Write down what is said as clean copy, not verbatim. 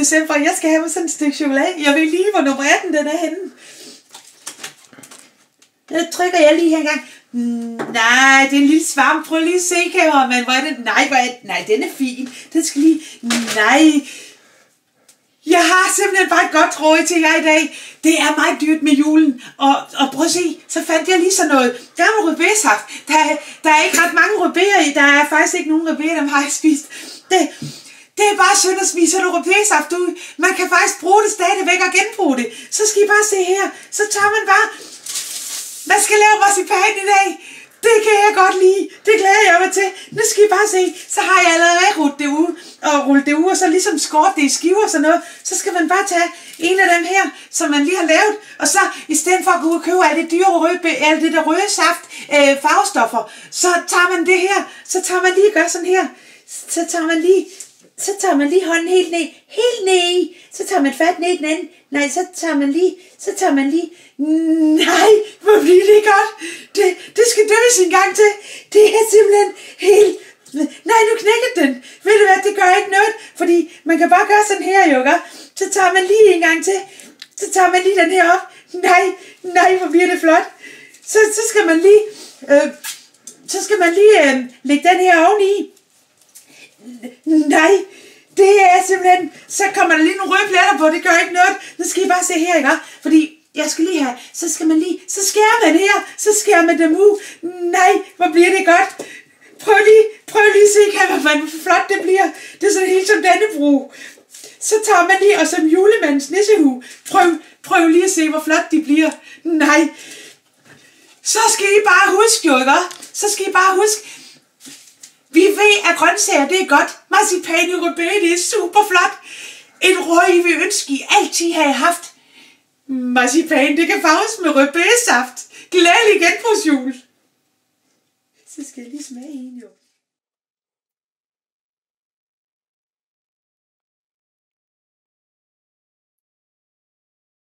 december, og jeg skal have mig sådan et stykke chokolade. Jeg ved lige, hvor nummer 18 den er henne. Der trykker jeg lige her engang. Nej, det er en lille svamp. Prøv lige at se, kameraman. Hvor er det? Nej, den er fin. Den skal lige... Nej. Jeg har simpelthen bare et godt råd til jer i dag. Det er meget dyrt med julen. Og prøv at se, så fandt jeg lige sådan noget gammel rødbesaft. Der er ikke ret mange rødbeer i. Der er faktisk ikke nogen rødbeer, dem har jeg spist. Det er bare synd at smide sådan noget rødbesaft ud. Man kan faktisk bruge det stadigvæk og genbruge det. Så skal I bare se her. Så tager man bare... Man skal lave marcipan i dag. Det kan jeg godt lide. Det glæder jeg mig til. Nu skal I bare se. Så har jeg allerede rullet det ud, og så ligesom skåret det i skiver og sådan noget. Så skal man bare tage en af dem her, som man lige har lavet. Og så i stedet for at gå ud og købe alt det dyre alt det der røde saft, farvestoffer, så tager man det her. Så tager man lige og gør sådan her. Så tager man lige hånden helt ned i. Så tager man fat ned i den anden. Nej, så tager man lige. Nej, hvor bliver det godt. Det skal døbes en gang til. Det er simpelthen helt... Nej, nu knækkede den. Ved du hvad, det gør ikke noget. Fordi man kan bare gøre sådan her, jo. Så tager man lige en gang til. Så tager man lige den her op. Nej, hvor bliver det flot. Så skal man lige... lægge den her oveni. Nej, det er simpelthen... Så kommer der lige nogle røde pletter på, det gør ikke noget. Nu skal I bare se her, ikke? Fordi jeg skal lige have... Så skærer man her, så skærer man dem ud. Nej, hvor bliver det godt. Prøv lige at se, hvor flot det bliver. Det er sådan helt som Dannebro. Så tager man lige, og som julemandens nissehue. Prøv lige at se, hvor flot de bliver. Nej. Så skal I bare huske, jo, ikke? Så skal I bare huske... Vi ved, at grøntsager, det er godt. Marcipan i rødbede, det er super flot. En råd, I vil ønske, I altid have haft. Marcipan, det kan farves med rødbedesaft. Glædelig genbrugsjul. Så skal jeg lige smage en, jo.